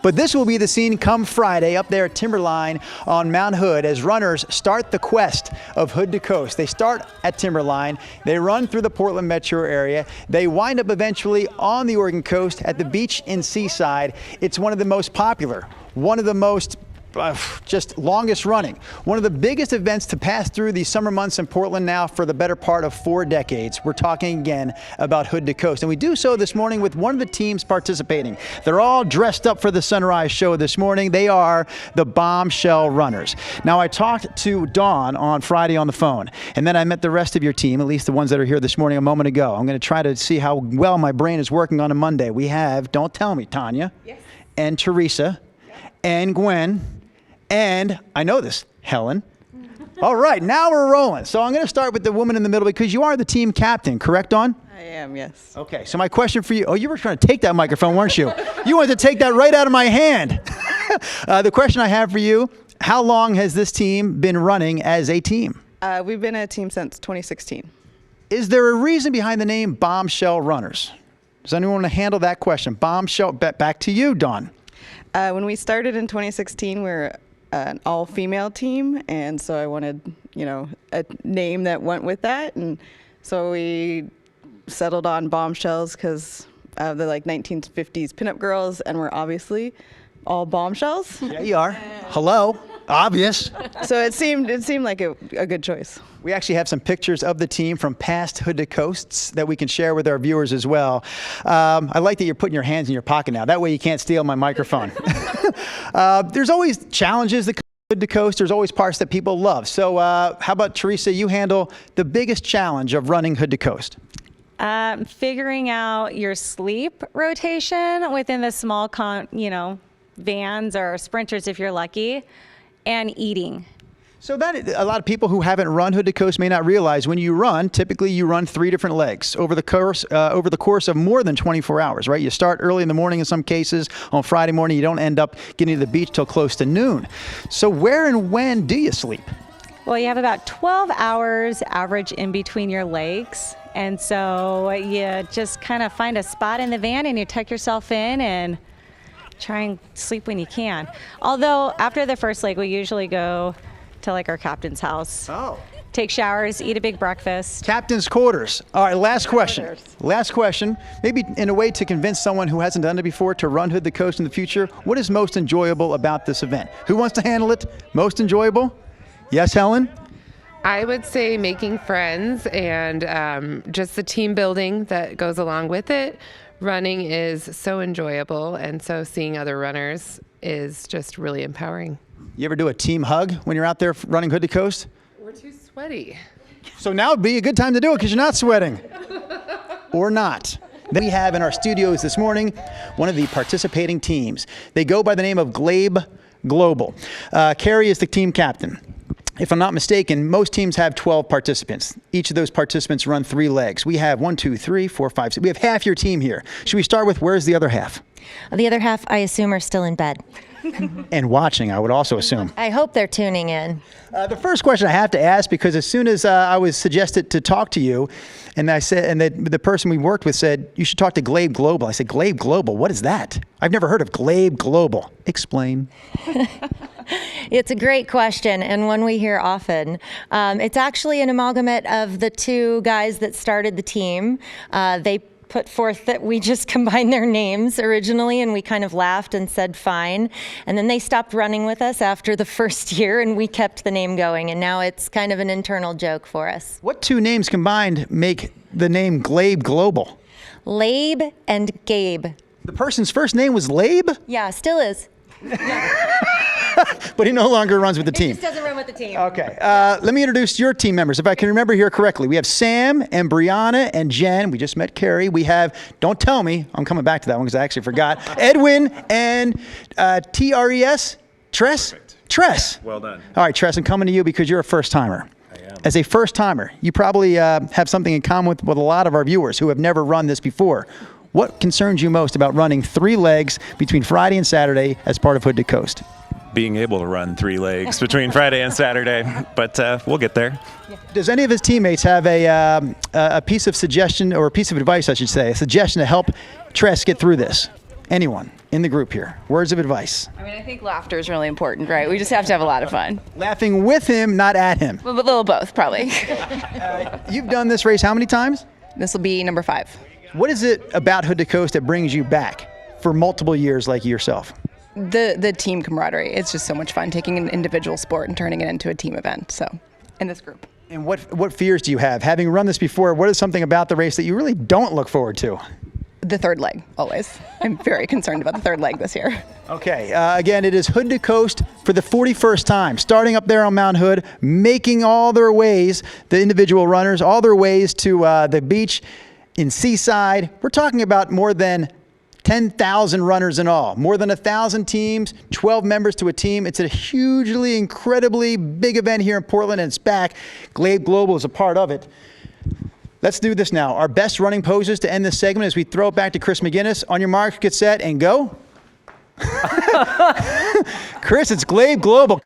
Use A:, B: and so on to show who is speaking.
A: But this will be the scene come Friday up there at Timberline on Mount Hood as runners start the quest of Hood to Coast. They start at Timberline, they run through the Portland metro area, they wind up eventually on the Oregon coast at the beach in Seaside. It's one of the most popular, one of the most just longest running. One of the biggest events to pass through these summer months in Portland now for the better part of 4 decades. We're talking again about Hood to Coast. And we do so this morning with one of the teams participating. They're all dressed up for the Sunrise show this morning. They are the Bombshell runners. Now, I talked to Dawn on Friday on the phone, and then I met the rest of your team, at least the ones that are here this morning a moment ago. I'm going to try to see how well my brain is working on a Monday. We have, don't tell me, Tanya, yes, and Teresa, and Gwen, and I know this, Helen. All right, now we're rolling. So I'm going to start with the woman in the middle because you are the team captain, correct, Dawn?
B: I am, yes.
A: Okay, so my question for you, oh, you were trying to take that microphone, weren't you? You wanted to take that right out of my hand. The question I have for you, how long has this team been running as a team?
B: We've been a team since 2016.
A: Is there a reason behind the name Bombshell Runners? Does anyone want to handle that question? Bombshell, back to you, Dawn.
B: When we started in 2016, we were an all-female team, and so I wanted, a name that went with that, and so we settled on Bombshells because of the 1950s pinup girls, and we're obviously all bombshells.
A: Yeah, you are. Hello. Obvious.
B: So it seemed like a good choice.
A: We actually have some pictures of the team from past Hood to Coasts that we can share with our viewers as well. I like that you're putting your hands in your pocket now. That way you can't steal my microphone. There's always challenges that come with Hood to Coast. There's always parts that people love. So how about, Teresa, you handle the biggest challenge of running Hood to Coast?
C: Figuring out your sleep rotation within the small, vans or sprinters if you're lucky, and eating.
A: So that a lot of people who haven't run Hood to Coast may not realize when you run, typically you run 3 different legs over the course of more than 24 hours, right? You start early in the morning in some cases. On Friday morning, you don't end up getting to the beach till close to noon. So where and when do you sleep?
C: Well, you have about 12 hours average in between your legs. And so you just kind of find a spot in the van and you tuck yourself in and try and sleep when you can. Although after the first leg, we usually go to our captain's house.
A: Oh.
C: Take showers, eat a big breakfast.
A: Captain's quarters. All right, last question. Last question. Maybe in a way to convince someone who hasn't done it before to run Hood to Coast in the future, what is most enjoyable about this event? Who wants to handle it? Most enjoyable? Yes, Helen?
D: I would say making friends and just the team building that goes along with it. Running is so enjoyable, and so seeing other runners is just really empowering.
A: You ever do a team hug when you're out there running Hood to Coast?
D: We're too sweaty.
A: So now would be a good time to do it because you're not sweating. Or not. Then we have in our studios this morning one of the participating teams. They go by the name of Glebe Global. Carrie is the team captain. If I'm not mistaken, most teams have 12 participants. Each of those participants run 3 legs. We have 1, 2, 3, 4, 5, 6. We have half your team here. Should we start with where's the other half?
E: The other half, I assume, are still in bed.
A: And watching, I would also assume.
E: I hope they're tuning in.
A: The first question I have to ask, because as soon as I was suggested to talk to you, and I said, and the person we worked with said, you should talk to Glebe Global. I said, Glebe Global, what is that? I've never heard of Glebe Global. Explain.
E: It's a great question and one we hear often. It's actually an amalgamate of the 2 guys that started the team. They put forth that we just combined their names originally, and we kind of laughed and said fine. And then they stopped running with us after the first year, and we kept the name going. And now it's kind of an internal joke for us.
A: What 2 names combined make the name Glebe Global?
E: Labe and Gabe.
A: The person's first name was Labe?
E: Yeah, still is.
A: But he no longer runs with the team.
E: He just doesn't run with the team.
A: Okay. Let me introduce your team members. If I can remember here correctly, we have Sam and Brianna and Jen. We just met Carrie. We have, don't tell me, I'm coming back to that one because I actually forgot, Edwin and T-R-E-S, Tress?
F: Perfect.
A: Tress.
F: Yeah, well done.
A: All right, Tress, I'm coming to you because you're a first-timer.
F: I am.
A: As a first-timer, you probably have something in common with a lot of our viewers who have never run this before. What concerns you most about running 3 legs between Friday and Saturday as part of Hood to Coast?
F: Being able to run 3 legs between Friday and Saturday, but we'll get there.
A: Does any of his teammates have a piece of suggestion, or a piece of advice, I should say, a suggestion to help Tress get through this? Anyone in the group here? Words of advice.
G: I mean, I think laughter is really important, right? We just have to have a lot of fun.
A: Laughing with him, not at him.
G: A little both, probably.
A: You've done this race how many times?
G: This will be number 5.
A: What is it about Hood to Coast that brings you back for multiple years like yourself?
G: The team camaraderie. It's just so much fun taking an individual sport and turning it into a team event. So, in this group.
A: And what fears do you have? Having run this before, what is something about the race that you really don't look forward to?
G: The third leg, always. I'm very concerned about the third leg this year.
A: Okay, again, it is Hood to Coast for the 41st time, starting up there on Mount Hood, making all their ways, the individual runners, all their ways to the beach in Seaside. We're talking about more than 10,000 runners in all, more than 1,000 teams, 12 members to a team. It's a hugely, incredibly big event here in Portland, and it's back. Glebe Global is a part of it. Let's do this now. Our best running poses to end this segment as we throw it back to Chris McGinnis. On your mark, get set, and go. Chris, it's Glebe Global.